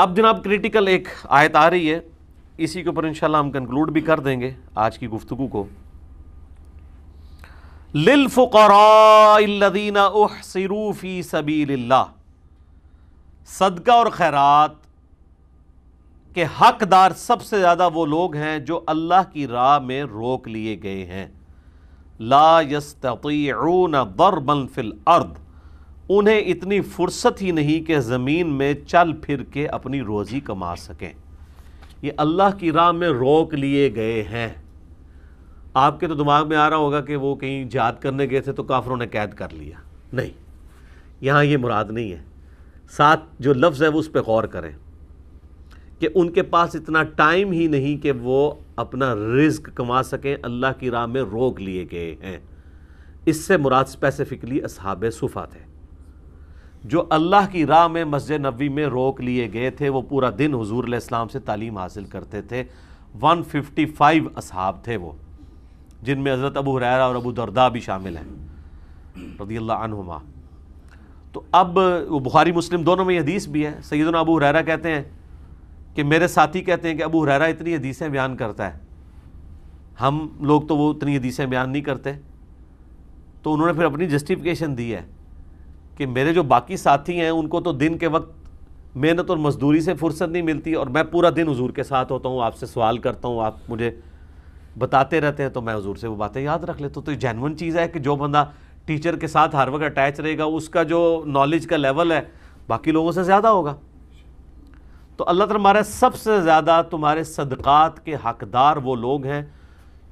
اب جناب کریٹیکل ایک آیت آ رہی ہے، اسی کے اوپر انشاءاللہ ہم کنکلوڈ بھی کر دیں گے آج کی گفتگو کو. للفقراء الذین احصروا فی سبیل اللہ، صدقہ اور خیرات کے حقدار سب سے زیادہ وہ لوگ ہیں جو اللہ کی راہ میں روک لیے گئے ہیں. لا یستطیعون ضربا فی الارض، انہیں اتنی فرصت ہی نہیں کہ زمین میں چل پھر کے اپنی روزی کما سکیں. یہ اللہ کی راہ میں روک لیے گئے ہیں. آپ کے تو دماغ میں آ رہا ہوگا کہ وہ کہیں جہاد کرنے گئے تھے تو کافروں نے قید کر لیا. نہیں، یہاں یہ مراد نہیں ہے. ساتھ جو لفظ ہے وہ اس پہ غور کریں کہ ان کے پاس اتنا ٹائم ہی نہیں کہ وہ اپنا رزق کما سکیں، اللہ کی راہ میں روک لیے گئے ہیں. اس سے مراد اسپیسیفکلی اصحاب صفہ تھے جو اللہ کی راہ میں مسجد نبوی میں روک لیے گئے تھے. وہ پورا دن حضور علیہ السلام سے تعلیم حاصل کرتے تھے. 155 اصحاب تھے وہ، جن میں حضرت ابو ہریرہ اور ابو درداء بھی شامل ہیں رضی اللہ عنہما. تو اب وہ بخاری مسلم دونوں میں یہ حدیث بھی ہے. سیدنا ابو ہریرہ کہتے ہیں کہ میرے ساتھی کہتے ہیں کہ ابو ہریرہ اتنی حدیثیں بیان کرتا ہے، ہم لوگ تو وہ اتنی حدیثیں بیان نہیں کرتے. تو انہوں نے پھر اپنی جسٹیفیکیشن دی ہے کہ میرے جو باقی ساتھی ہیں ان کو تو دن کے وقت محنت اور مزدوری سے فرصت نہیں ملتی، اور میں پورا دن حضور کے ساتھ ہوتا ہوں، آپ سے سوال کرتا ہوں، آپ مجھے بتاتے رہتے ہیں، تو میں حضور سے وہ باتیں یاد رکھ لیتا ہوں. تو یہ جینون چیز ہے کہ جو بندہ ٹیچر کے ساتھ ہر وقت اٹیچ رہے گا اس کا جو نالج کا لیول ہے باقی لوگوں سے زیادہ ہوگا. تو اللہ تعالیٰ ہمارا سب سے زیادہ تمہارے صدقات کے حقدار وہ لوگ ہیں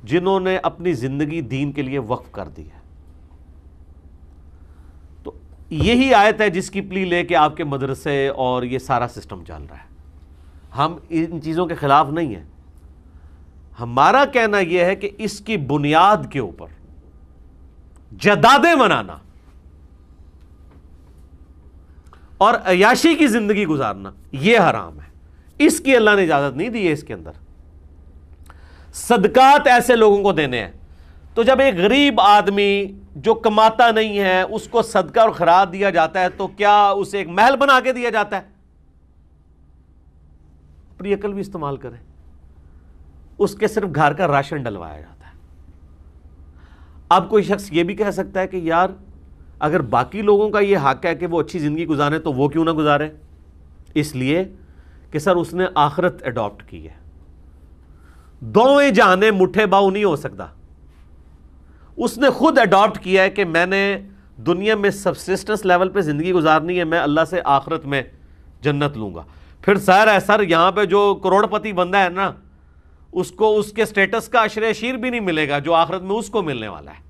جنہوں نے اپنی زندگی دین کے لیے وقف کر دی ہے. تو یہی آیت ہے جس کی پلی لے کے آپ کے مدرسے اور یہ سارا سسٹم چل رہا ہے. ہم ان چیزوں کے خلاف نہیں ہیں. ہمارا کہنا یہ ہے کہ اس کی بنیاد کے اوپر جدادیں منانا اور عیاشی کی زندگی گزارنا یہ حرام ہے. اس کی اللہ نے اجازت نہیں دی ہے. اس کے اندر صدقات ایسے لوگوں کو دینے ہیں. تو جب ایک غریب آدمی جو کماتا نہیں ہے اس کو صدقہ اور خیرات دیا جاتا ہے تو کیا اسے ایک محل بنا کے دیا جاتا ہے؟ اپنی عقل بھی استعمال کریں. اس کے صرف گھر کا راشن ڈلوایا جاتا ہے. اب کوئی شخص یہ بھی کہہ سکتا ہے کہ یار اگر باقی لوگوں کا یہ حق ہے کہ وہ اچھی زندگی گزاریں تو وہ کیوں نہ گزارے؟ اس لیے کہ سر اس نے آخرت اڈاپٹ کی ہے. دوویں جہانیں مٹھے باؤ نہیں ہو سکتا. اس نے خود اڈاپٹ کیا ہے کہ میں نے دنیا میں سبسسٹنس لیول پہ زندگی گزارنی ہے، میں اللہ سے آخرت میں جنت لوں گا. پھر ظاہر ہے سر یہاں پہ جو کروڑ پتی بندہ ہے نا اس کو اس کے سٹیٹس کا عشر عشیر بھی نہیں ملے گا جو آخرت میں اس کو ملنے والا ہے.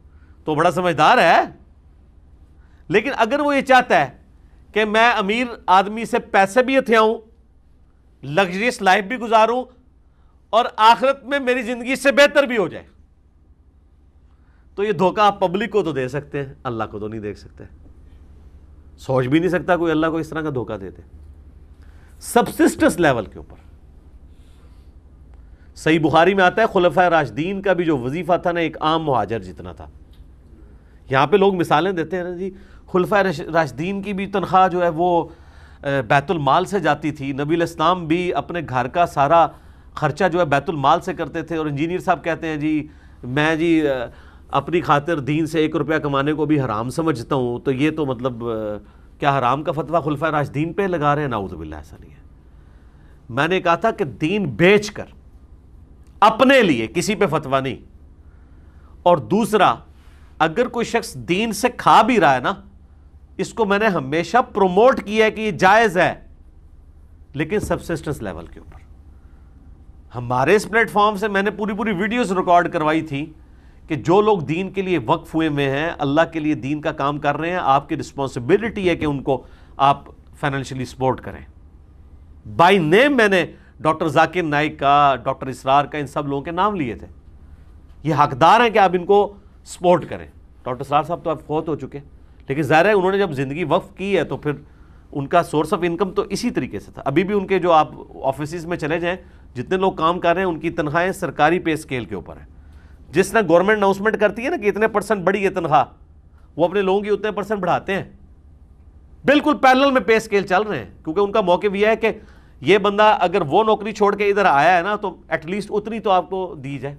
تو بڑا سمجھدار ہے. لیکن اگر وہ یہ چاہتا ہے کہ میں امیر آدمی سے پیسے بھی ہتھیاؤں، لگژریس لائف بھی گزاروں اور آخرت میں میری زندگی سے بہتر بھی ہو جائے، تو یہ دھوکہ آپ پبلک کو تو دے سکتے ہیں، اللہ کو تو نہیں دے سکتے. سوچ بھی نہیں سکتا کوئی اللہ کو اس طرح کا دھوکہ دے دے. سبسسٹنس لیول کے اوپر صحیح بخاری میں آتا ہے خلفائے راشدین کا بھی جو وظیفہ تھا نا ایک عام مہاجر جتنا تھا. یہاں پہ لوگ مثالیں دیتے ہیں نا جی خلفائے راشدین کی بھی تنخواہ جو ہے وہ بیت المال سے جاتی تھی. نبی علیہ السلام بھی اپنے گھر کا سارا خرچہ جو ہے بیت المال سے کرتے تھے. اور انجینئر صاحب کہتے ہیں جی میں جی اپنی خاطر دین سے 1 روپیہ کمانے کو بھی حرام سمجھتا ہوں. تو یہ تو مطلب کیا حرام کا فتویٰ خلفائے راشدین پہ لگا رہے ہیں؟ نعوذ باللہ، ایسا نہیں ہے. میں نے کہا تھا کہ دین بیچ کر اپنے لیے کسی پہ فتویٰ نہیں. اور دوسرا اگر کوئی شخص دین سے کھا بھی رہا ہے نا اس کو میں نے ہمیشہ پروموٹ کیا ہے کہ یہ جائز ہے لیکن سبسسٹنس لیول کے اوپر. ہمارے اس پلیٹ فارم سے میں نے پوری ویڈیوز ریکارڈ کروائی تھی کہ جو لوگ دین کے لیے وقف ہوئے ہوئے ہیں، اللہ کے لیے دین کا کام کر رہے ہیں، آپ کی رسپانسبلٹی ہے کہ ان کو آپ فائنینشلی سپورٹ کریں. بائی نیم میں نے ڈاکٹر ذاکر نائک کا، ڈاکٹر اسرار کا، ان سب لوگوں کے نام لیے تھے. یہ حقدار ہیں کہ آپ ان کو سپورٹ کریں. ڈاکٹر اسرار صاحب تو آپ فوت ہو چکے، لیکن ظاہر ہے انہوں نے جب زندگی وقف کی ہے تو پھر ان کا سورس آف انکم تو اسی طریقے سے تھا. ابھی بھی ان کے جو آپ آفیسز میں چلے جائیں جتنے لوگ کام کر رہے ہیں ان کی تنخواہیں سرکاری پے اسکیل کے اوپر ہیں. جس طرح گورنمنٹ اناؤنسمنٹ کرتی ہے نا کہ اتنے % بڑھی ہے تنخواہ، وہ اپنے لوگوں کی اتنے % بڑھاتے ہیں. بالکل پیرلل میں پے اسکیل چل رہے ہیں کیونکہ ان کا موقف یہ ہے کہ یہ بندہ اگر وہ نوکری چھوڑ کے ادھر آیا ہے نا تو ایٹ لیسٹ اتنی تو آپ کو دی جائے.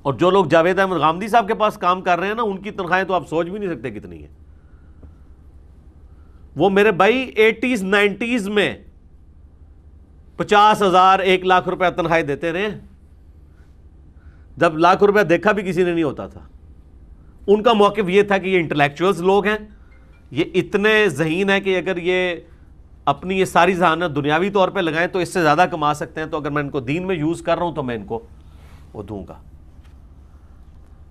اور جو لوگ جاوید احمد غامدی صاحب کے پاس کام کر رہے ہیں نا ان کی تنخواہیں تو آپ سوچ بھی نہیں سکتے کتنی ہیں. وہ میرے بھائی 80s 90s میں 50,000 1,00,000 روپے تنخواہ دیتے رہے، جب لاکھ روپے دیکھا بھی کسی نے نہیں ہوتا تھا. ان کا موقف یہ تھا کہ یہ انٹلیکچوئلز لوگ ہیں، یہ اتنے ذہین ہیں کہ اگر یہ اپنی یہ ساری ذہانت دنیاوی طور پہ لگائیں تو اس سے زیادہ کما سکتے ہیں، تو اگر میں ان کو دین میں یوز کر رہا ہوں تو میں ان کو وہ دوں گا.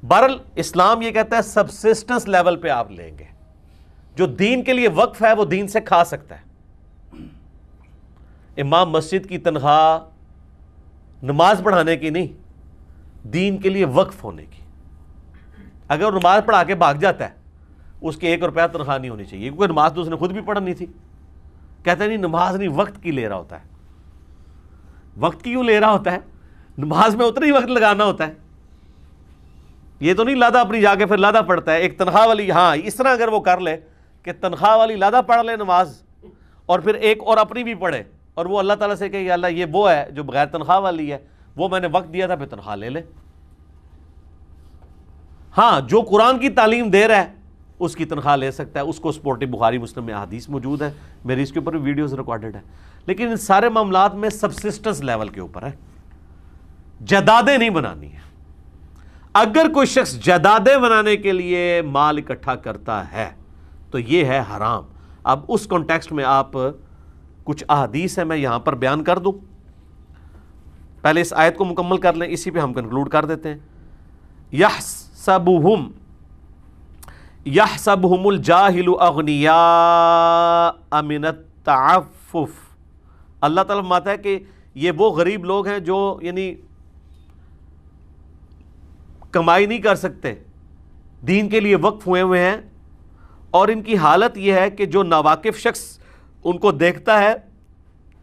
بہرحال اسلام یہ کہتا ہے سبسسٹنس لیول پہ آپ لیں گے، جو دین کے لیے وقف ہے وہ دین سے کھا سکتا ہے. امام مسجد کی تنخواہ نماز پڑھانے کی نہیں، دین کے لیے وقف ہونے کی. اگر وہ نماز پڑھا کے بھاگ جاتا ہے اس کی 1 روپیہ تنخواہ نہیں ہونی چاہیے، کیونکہ نماز تو اس نے خود بھی پڑھنی تھی. کہتے ہیں نہیں نماز نہیں، وقت کی لے رہا ہوتا ہے. وقت کی کیوں لے رہا ہوتا ہے؟ نماز میں اتنا ہی وقت لگانا ہوتا ہے. یہ تو نہیں لادہ اپنی جا کے پھر لادہ پڑھتا ہے. ایک تنخواہ والی، ہاں اس طرح اگر وہ کر لے کہ تنخواہ والی لادہ پڑھ لے نماز، اور پھر ایک اور اپنی بھی پڑھے، اور وہ اللہ تعالیٰ سے کہ یا اللہ یہ وہ ہے جو بغیر تنخواہ والی ہے، وہ میں نے وقت دیا تھا، پھر تنخواہ لے لے. ہاں جو قرآن کی تعلیم دے رہا ہے اس کی تنخواہ لے سکتا ہے، اس کو سپورٹی بخاری مسلم میں احادیث موجود ہے، میری اس کے اوپر ویڈیوز ریکارڈڈ ہے. لیکن ان سارے معاملات میں سبسسٹنس لیول کے اوپر ہے، جائیدادیں نہیں بنانی ہیں. اگر کوئی شخص جائیدادیں بنانے کے لیے مال اکٹھا کرتا ہے تو یہ ہے حرام. اب اس کانٹیکسٹ میں آپ کچھ احادیث ہیں میں یہاں پر بیان کر دوں. پہلے اس آیت کو مکمل کر لیں، اسی پہ ہم کنکلوڈ کر دیتے ہیں. یحسبہم الجاہل اغنیاء من التعفف. اللہ تعالیٰ فرماتا ہے کہ یہ وہ غریب لوگ ہیں جو یعنی کمائی نہیں کر سکتے، دین کے لیے وقف ہوئے ہوئے ہیں، اور ان کی حالت یہ ہے کہ جو ناواقف شخص ان کو دیکھتا ہے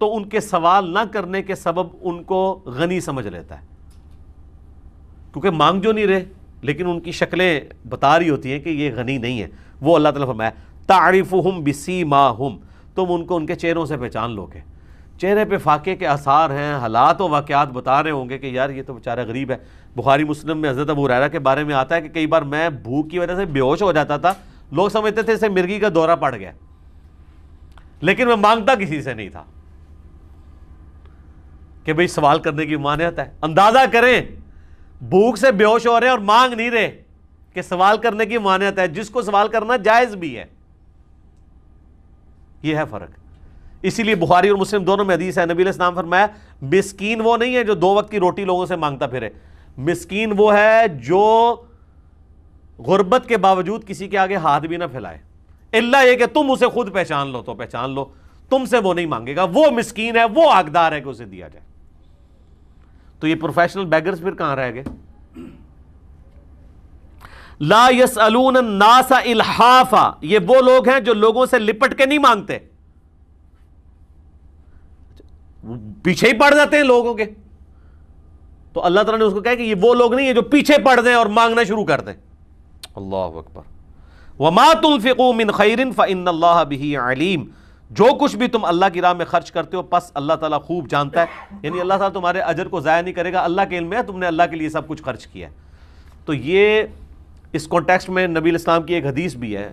تو ان کے سوال نہ کرنے کے سبب ان کو غنی سمجھ لیتا ہے، کیونکہ مانگ جو نہیں رہے لیکن ان کی شکلیں بتا رہی ہوتی ہیں کہ یہ غنی نہیں ہے. وہ اللہ تعالیٰ فرمایا تعرفہم بسیماہم، تم ان کو ان کے چہروں سے پہچان لو گے. چہرے پہ فاقے کے آثار ہیں، حالات و واقعات بتا رہے ہوں گے کہ یار یہ تو بیچارہ غریب ہے. بخاری مسلم میں حضرت ابو ہریرہ کے بارے میں آتا ہے کہ کئی بار میں بھوک کی وجہ سے بے ہوش ہو جاتا تھا، لوگ سمجھتے تھے اسے مرگی کا دورہ پڑ گیا، لیکن میں مانگتا کسی سے نہیں تھا کہ بھئی سوال کرنے کی ممانعت ہے. اندازہ کریں بھوک سے بے ہوش ہو رہے ہیں اور مانگ نہیں رہے کہ سوال کرنے کی ممانعت ہے. جس کو سوال کرنا جائز بھی ہے. یہ ہے فرق. اسی لیے بخاری اور مسلم دونوں میں حدیث ہے، نبی علیہ السلام فرمایا مسکین وہ نہیں ہے جو 2 وقت کی روٹی لوگوں سے مانگتا پھرے، مسکین وہ ہے جو غربت کے باوجود کسی کے آگے ہاتھ بھی نہ پھیلائے، الا یہ کہ تم اسے خود پہچان لو تو پہچان لو، تم سے وہ نہیں مانگے گا، وہ مسکین ہے، وہ حقدار ہے کہ اسے دیا جائے. تو یہ پروفیشنل بیگرز پھر کہاں رہ گئے؟ لا يسألون الناس الحافا، یہ وہ لوگ ہیں جو لوگوں سے لپٹ کے نہیں مانگتے، پیچھے ہی پڑ جاتے ہیں لوگوں کے. تو اللہ تعالیٰ نے اس کو کہا کہ یہ وہ لوگ نہیں ہیں جو پیچھے پڑ دیں اور مانگنا شروع کر دیں. اللہ اکبر. وما تنفقوا من خیر فإن اللہ بہ علیم، جو کچھ بھی تم اللہ کی راہ میں خرچ کرتے ہو پس اللہ تعالیٰ خوب جانتا ہے. یعنی اللہ تعالیٰ تمہارے اجر کو ضائع نہیں کرے گا، اللہ کے علم میں ہے تم نے اللہ کے لیے سب کچھ خرچ کیا ہے. تو یہ اس کانٹیکسٹ میں نبی علیہ السلام کی ایک حدیث بھی ہے،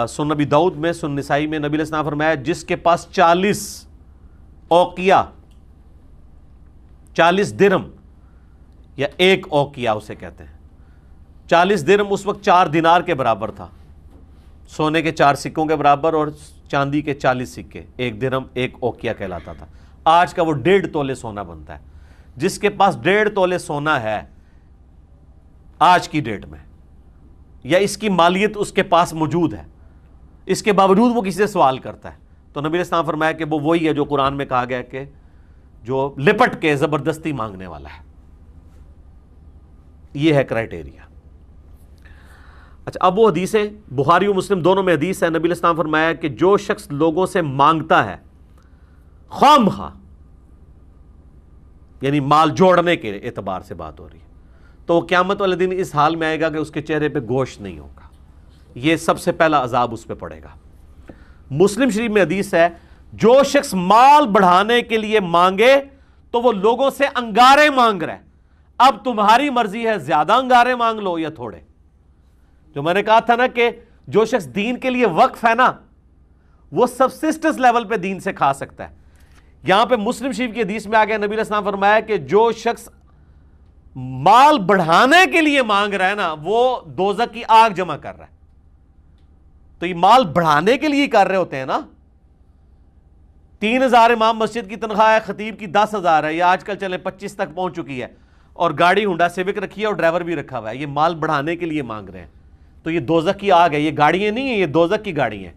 سنن نبی داؤد میں، سنن نسائی میں. نبی علیہ السلام فرمایا جس کے پاس 40 اوقیہ، 40 درہم یا 1 اوقیہ اسے کہتے ہیں، 40 درہم اس وقت 4 دینار کے برابر تھا، سونے کے 4 سکوں کے برابر، اور چاندی کے 40 سکے. 1 درہم 1 اوقیہ کہلاتا تھا. آج کا وہ 1.5 تولے سونا بنتا ہے. جس کے پاس 1.5 تولے سونا ہے آج کی ڈیٹ میں، یا اس کی مالیت اس کے پاس موجود ہے، اس کے باوجود وہ کسی سے سوال کرتا ہے، تو نبی علیہ السلام فرمایا کہ وہ وہی ہے جو قرآن میں کہا گیا کہ جو لپٹ کے زبردستی مانگنے والا ہے. یہ ہے کرائٹیریا. اچھا اب وہ حدیثیں بخاری و مسلم دونوں میں حدیث ہے، نبی علیہ السلام فرمایا کہ جو شخص لوگوں سے مانگتا ہے خواہ مخواہ، یعنی مال جوڑنے کے اعتبار سے بات ہو رہی ہے، تو قیامت والے دن اس حال میں آئے گا کہ اس کے چہرے پہ گوشت نہیں ہوگا. یہ سب سے پہلا عذاب اس پہ پڑے گا. مسلم شریف میں حدیث ہے جو شخص مال بڑھانے کے لیے مانگے تو وہ لوگوں سے انگارے مانگ رہا ہے. اب تمہاری مرضی ہے زیادہ انگارے مانگ لو یا تھوڑے. جو میں نے کہا تھا نا کہ جو شخص دین کے لیے وقف ہے نا وہ سبسسٹنس لیول پہ دین سے کھا سکتا ہے. یہاں پہ مسلم شریف کی حدیث میں آگیا نبی علیہ السلام فرمایا کہ جو شخص مال بڑھانے کے لیے مانگ رہا ہے نا وہ دوزخ کی آگ جمع کر رہا ہے. تو یہ مال بڑھانے کے لیے کر رہے ہوتے ہیں نا. 3,000 امام مسجد کی تنخواہ ہے, خطیب کی 10,000 ہے, یا آج کل چلے 25 تک پہنچ چکی ہے, اور گاڑی ہونڈا سیوک رکھی ہے اور ڈرائیور بھی رکھا ہوا ہے. یہ مال بڑھانے کے لیے مانگ رہے ہیں. تو یہ دوزخ کی آگ ہے, یہ گاڑیاں نہیں ہیں, یہ دوزخ کی گاڑی ہیں.